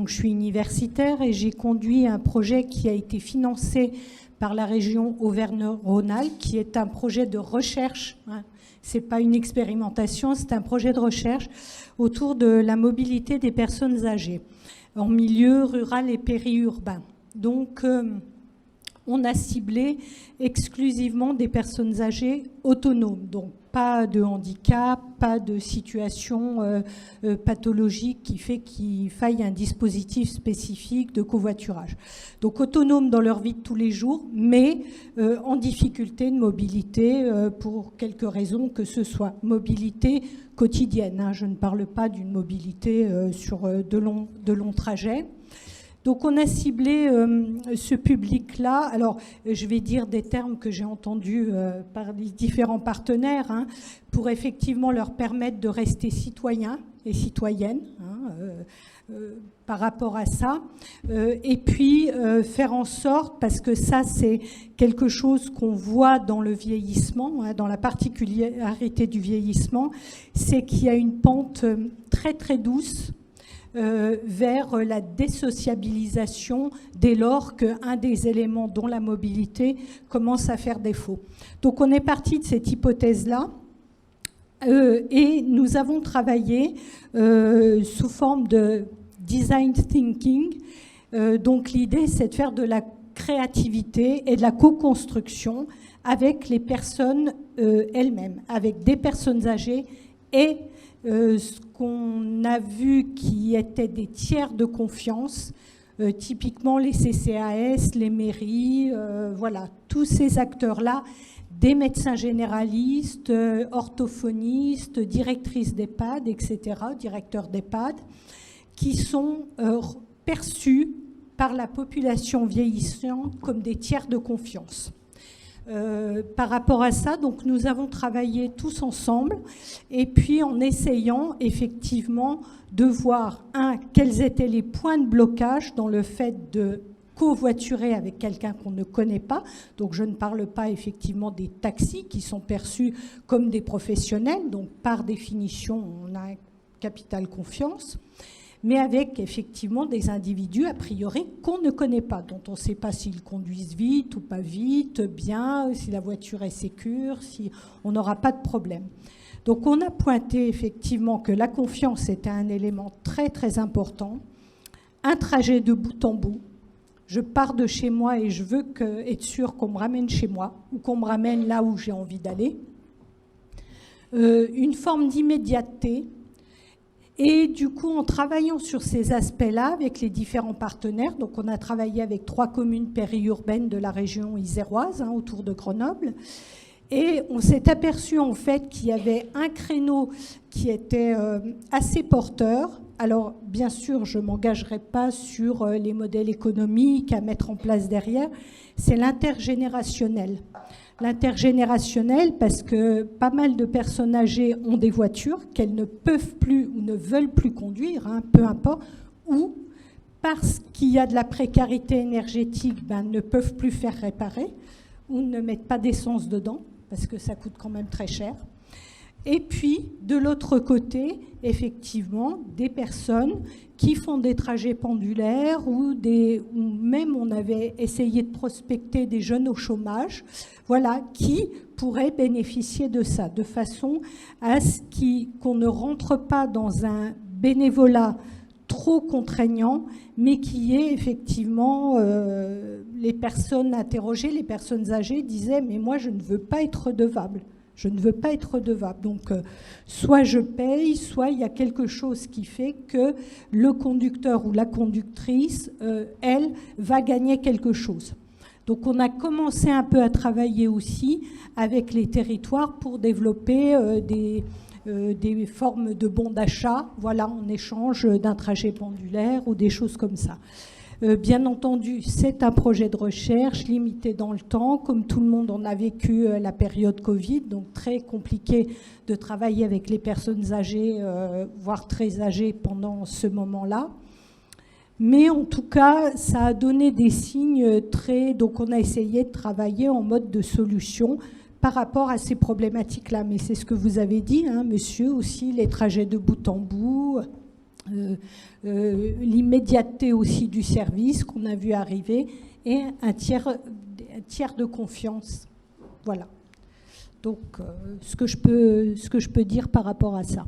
Donc, je suis universitaire et j'ai conduit un projet qui a été financé par la région Auvergne-Rhône-Alpes, qui est un projet de recherche. C'est pas une expérimentation, c'est un projet de recherche autour de la mobilité des personnes âgées en milieu rural et périurbain. Donc, on a ciblé exclusivement des personnes âgées autonomes, donc pas de handicap, pas de situation pathologique qui fait qu'il faille un dispositif spécifique de covoiturage. Donc autonomes dans leur vie de tous les jours, mais en difficulté de mobilité pour quelque raison que ce soit. Mobilité quotidienne, je ne parle pas d'une mobilité sur de longs trajets. Donc on a ciblé ce public-là. Alors je vais dire des termes que j'ai entendus par les différents partenaires pour effectivement leur permettre de rester citoyens et citoyennes par rapport à ça. Et puis faire en sorte, parce que ça c'est quelque chose qu'on voit dans le vieillissement, dans la particularité du vieillissement, c'est qu'il y a une pente très très douce vers la désociabilisation dès lors qu'un des éléments dont la mobilité commence à faire défaut. Donc on est parti de cette hypothèse-là et nous avons travaillé sous forme de design thinking. Donc l'idée c'est de faire de la créativité et de la co-construction avec les personnes elles-mêmes, avec des personnes âgées et ce qu'on a vu qui étaient des tiers de confiance, typiquement les CCAS, les mairies, voilà, tous ces acteurs-là, des médecins généralistes, orthophonistes, directrices d'EHPAD, etc., directeurs d'EHPAD, qui sont perçus par la population vieillissante comme des tiers de confiance. Par rapport à ça, donc nous avons travaillé tous ensemble et puis en essayant effectivement de voir, quels étaient les points de blocage dans le fait de covoiturer avec quelqu'un qu'on ne connaît pas. Donc je ne parle pas effectivement des taxis qui sont perçus comme des professionnels, donc par définition on a un capital confiance, mais avec effectivement des individus a priori qu'on ne connaît pas, dont on ne sait pas s'ils conduisent vite ou pas vite, bien, si la voiture est sécure, si on n'aura pas de problème. Donc on a pointé effectivement que la confiance était un élément très très important, un trajet de bout en bout. Je pars de chez moi et je veux être sûr qu'on me ramène chez moi ou qu'on me ramène là où j'ai envie d'aller. Une forme d'immédiateté. Et du coup, en travaillant sur ces aspects-là avec les différents partenaires, donc on a travaillé avec 3 communes périurbaines de la région iséroise, autour de Grenoble, et on s'est aperçu en fait qu'il y avait un créneau qui était assez porteur. Alors, bien sûr, je ne m'engagerai pas sur les modèles économiques à mettre en place derrière, c'est l'intergénérationnel. L'intergénérationnel, parce que pas mal de personnes âgées ont des voitures qu'elles ne peuvent plus ou ne veulent plus conduire, peu importe, ou parce qu'il y a de la précarité énergétique, ne peuvent plus faire réparer, ou ne mettent pas d'essence dedans, parce que ça coûte quand même très cher. Et puis, de l'autre côté, effectivement, des personnes qui font des trajets pendulaires ou même on avait essayé de prospecter des jeunes au chômage, voilà, qui pourraient bénéficier de ça, de façon à ce qu'on ne rentre pas dans un bénévolat trop contraignant, mais qui est effectivement, les personnes interrogées, les personnes âgées disaient « mais moi je ne veux pas être redevable ». Je ne veux pas être redevable. Donc, soit je paye, soit il y a quelque chose qui fait que le conducteur ou la conductrice, elle, va gagner quelque chose. Donc, on a commencé un peu à travailler aussi avec les territoires pour développer des formes de bons d'achat, voilà, en échange d'un trajet pendulaire ou des choses comme ça. Bien entendu, c'est un projet de recherche limité dans le temps. Comme tout le monde, on a vécu la période Covid, donc très compliqué de travailler avec les personnes âgées, voire très âgées pendant ce moment-là. Mais en tout cas, ça a donné des signes très... Donc on a essayé de travailler en mode de solution par rapport à ces problématiques-là. Mais c'est ce que vous avez dit, monsieur, aussi, les trajets de bout en bout... l'immédiateté aussi du service qu'on a vu arriver, et un tiers de confiance. Voilà. Donc, ce que je peux dire par rapport à ça.